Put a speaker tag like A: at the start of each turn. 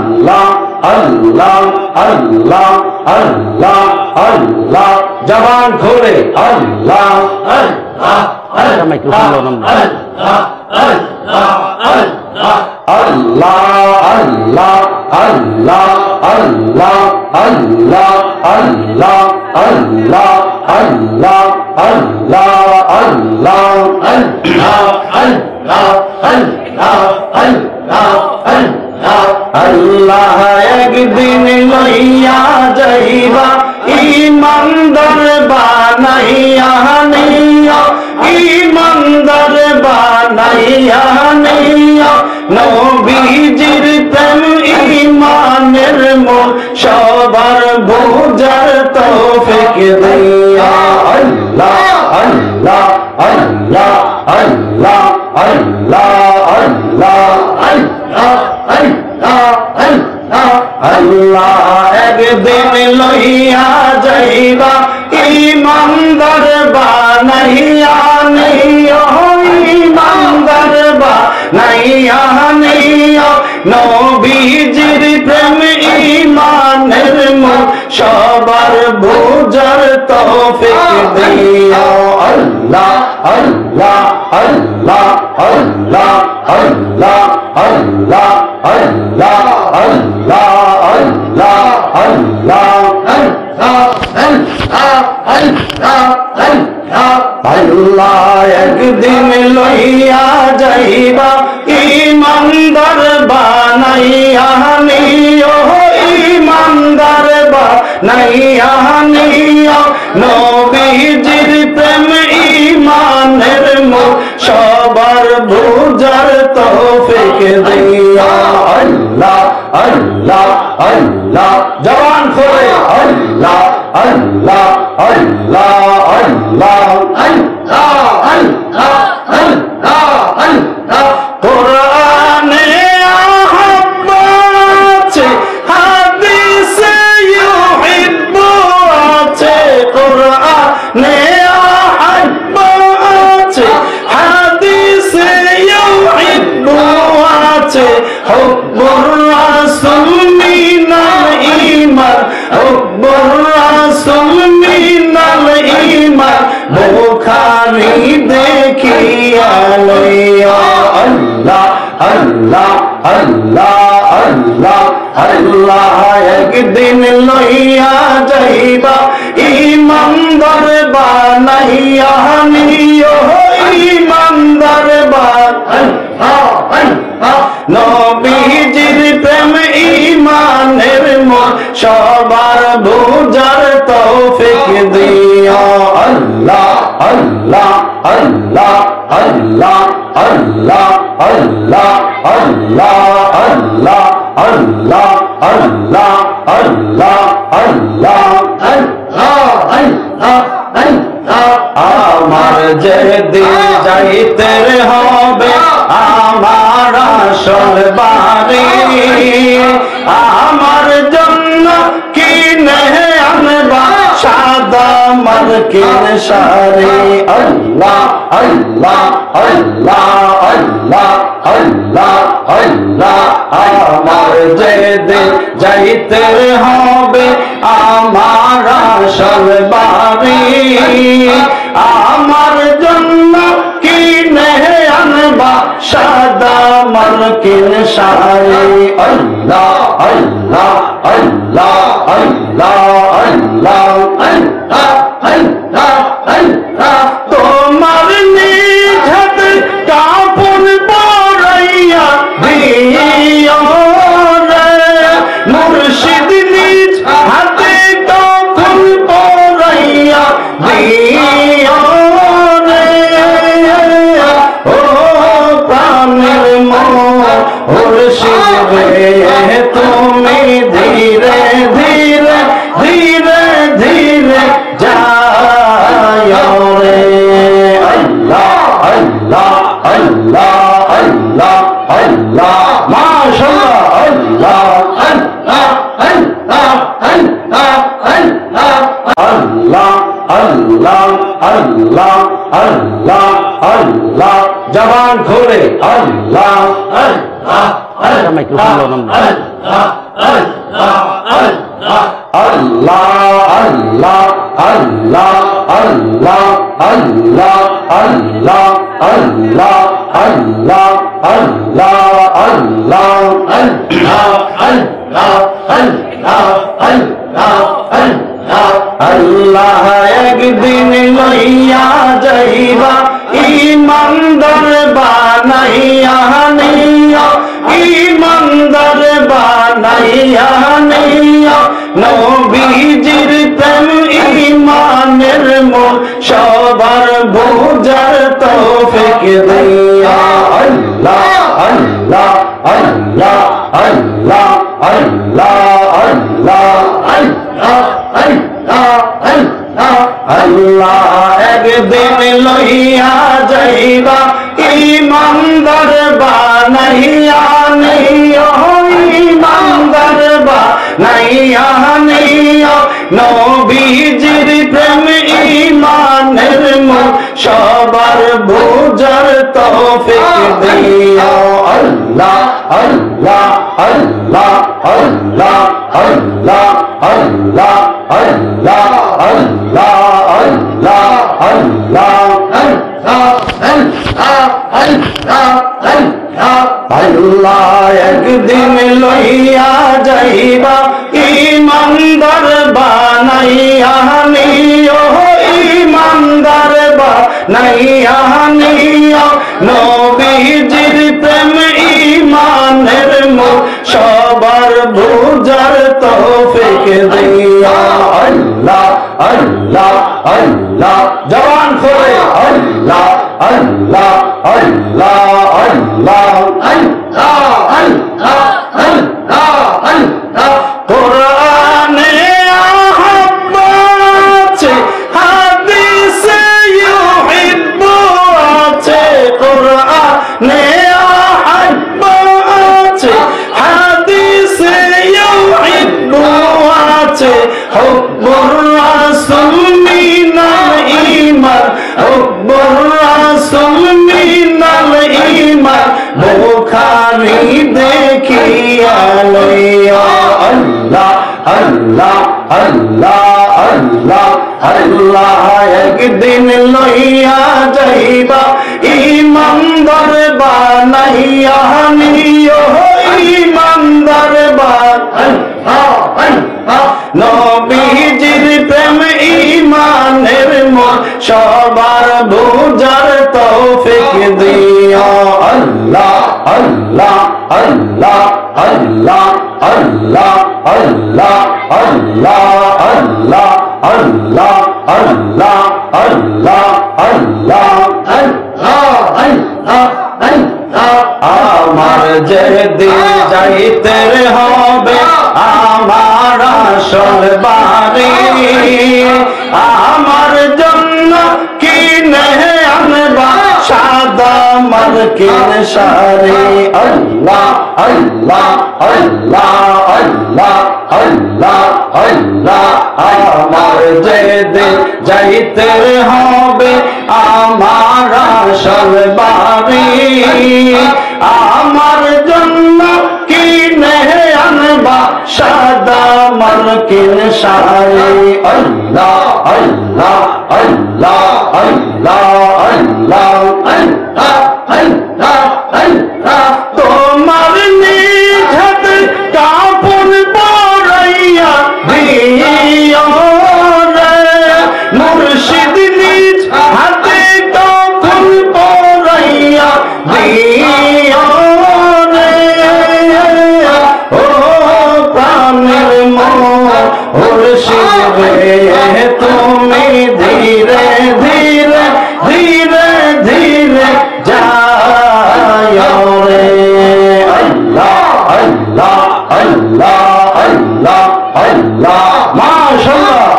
A: আল্লাহ আল্লাহ আল্লাহ আল্লাহ আল্লাহ জবান খুলে আল্লাহ আল্লাহ আল্লাহ আল্লাহ আল্লাহ আল্লাহ আল্লাহ আল্লাহ আল্লাহ আল্লাহ আল্লাহ আল্লাহ আল্লাহ আল্লাহ আল্লাহ আল্লাহ আল্লাহ একদিন লইয়া যাইবা ইমানদার বানাইয়া নিয়া ইমানদার বানাইয়া নিয়া নবীজির প্রেম ইমানের মোর সবার বুঝার তৌফিক দিয়া আল্লাহ আল্লাহ আল্লাহ আল্লাহ আল্লাহ আল্লাহ আল্লাহ আল্লাহ আল্লাহ একদিন লইয়া যাইবা ইমানদার বানাইয়া নিয়া ইমানদার বানাইয়া নিয়া নবীজির প্রেম ইমানের মোর সবার বুঝার তৌফিক দিয়া আল্লাহ আল্লাহ আল্লাহ আল্লাহ আল্লাহ আল্লাহ আল্লাহ আল্লাহ আল্লাহ আল্লাহ আল্লাহ একদিন লইয়া যাইবা ইমানদার বানাইয়া নিও ইমানদার বানাইয়া নিও নবীজির প্রেম ইমানের মোর সবার বুঝার তৌফিক দিয়া আল্লাহ আল্লাহ আল্লাহ জবান খুলে আল্লাহ আল্লাহ আল্লাহ আল্লাহ আল্লাহ আল্লাহ আল্লাহ আল্লাহ কোরআনে আহাব্বাছে হাদিসে ইউহিব্বু আছে কোরআনে আহাব্বাছে হাদিসে ইউহিব্বু আছে হুব্বুর রাসূল মিনাল ঈমান হুব্বুর রাসূল মিনাল ঈমান বুখারী দেখিয়া লইয়া আল্লাহ আল্লাহ আল্লাহ আল্লাহ আল্লাহ একদিন লইয়া যাইবা ইমানদার বানাইয়া নিও ইমানদার বানাইয়া নবীজির প্রেম ইমানের মোর সবার বুঝার তৌফিক দিয়া আল্লাহ আল্লাহ আল্লাহ আল্লাহ আল্লাহ আল্লাহ আল্লাহ আল্লাহ আল্লাহ আল্লাহ আল্লাহ আল্লাহ আল্লাহ আমার যেদিন যাইতে হবে আমার আসল বাড়ি আমার জন্য কিনে আনবা সাদা মার্কিন শাড়ি আল্লাহ আল্লাহ আল্লাহ আল্লাহ আল্লাহ আল্লাহ আমার যেদিন যাইতে হবে আমার আসল বাড়ি আমার জন্য কিনে আনবা সাদা মার্কিন শাড়ি আল্লাহ আল্লাহ আল্লাহ আল্লাহ আল্লাহ আল্লাহ আল্লাহ আল্লাহ তোমার নিজ হাতে কাপড় পরাইয়া দিও রে মুর্শিদ নিজ হাতে কাপড় পরাইয়া দিও রে ও প্রাণের মুর্শিদ রে তুমি ধীরে ধীরে ধীরে ধীরে যাও রে আল্লাহ আল্লাহ আল্লাহ আল্লাহ আল্লাহ মাশাআল্লাহ আল্লাহ আল্লাহ আল্লাহ আল্লাহ আল্লাহ আল্লাহ আল্লাহ আল্লাহ আল্লাহ জবান খুলে আল্লাহ আল্লাহ আল্লাহ আল্লাহ একদিন লইয়া যাইবা ইমানদার বানাইয়া নিয়া ইমানদার বানাইয়া নিয়া নবীজির প্রেম ইমানের মূল সবার বুঝার তৌফিক দিয়া আল্লাহ আল্লাহ আল্লাহ আল্লাহ আল্লাহ আল্লাহ আল্লাহ আল্লাহ আল্লাহ একদিন লইয়া যাইবা ইমানদার বানাইয়া নিয়া ইমানদার বানাইয়া নিয়া নবীজির প্রেম ইমানের মূল সবার বুঝার তৌফিক দিয়া আল্লাহ আল্লাহ আল্লাহ আল্লাহ আল্লাহ আল্লাহ আল্লাহ আল্লাহ আল্লাহ আল্লাহ আল্লাহ একদিন লইয়া যাইবা ইমানদার বানাইয়া নিও ইমানদার বানাইয়া নিও নবীজির প্রেম ইমানের মূল সবার বুঝার তৌফিক দিয়া আল্লাহ আল্লাহ আল্লাহ জবান খুলে আল্লাহ আল্লাহ আল্লাহ আল্লাহ আল্লাহ আল্লাহ আল্লাহ আল্লাহ কোরআনে আহাব্বা আছে হাদিসে ইউহিব্বু আছে কোরআনে আহাব্বা আছে হাদিসে ইউহিব্বু আছে হুব্বুর রাসূল মিনাল ঈমান হুব্বুর রাসূল মিনাল ঈমান বুখারী দেখিয়া লইয়া আল্লাহ আল্লাহ আল্লাহ আল্লাহ আল্লাহ একদিন লইয়া যাইবা ইমানদার বানাইয়া নিও ইমানদার বানাইয়া নবীজির প্রেম ইমানের মূল সবার বুঝার তৌফিক দিয়া আল্লাহ আল্লাহ আল্লাহ আল্লাহ আল্লাহ আল্লাহ আল্লাহ আল্লাহ আল্লাহ আল্লাহ আল্লাহ আল্লাহ আল্লাহ আমার যেদিন যাইতে হবে আমার আসল বাড়ি আমার জন্য কিনে আনবা সাদা মার্কিন শাড়ি আল্লাহ আল্লাহ আল্লাহ আল্লাহ আল্লাহ আল্লাহ আমার যেদিন যাইতে হবে আমার আসল বাড়ি আমার জন্য কিনে আনবা সাদা মার্কিন শাড়ি আল্লাহ আল্লাহ আল্লাহ আল্লাহ আল্লাহ আল্লাহ আল্লাহ আল্লাহ তোমার নিজ হাতে কাপড় পরাইয়া দিও রে মুর্শিদ নিজ হাতে কাপড় পরাইয়া দিও রে ও প্রাণের মুর্শিদ রে তুমি ধীরে ধীরে ধীরে ধীরে যাও রে আল্লাহ আল্লাহ আল্লাহ আল্লাহ আল্লাহ মাশাআল্লাহ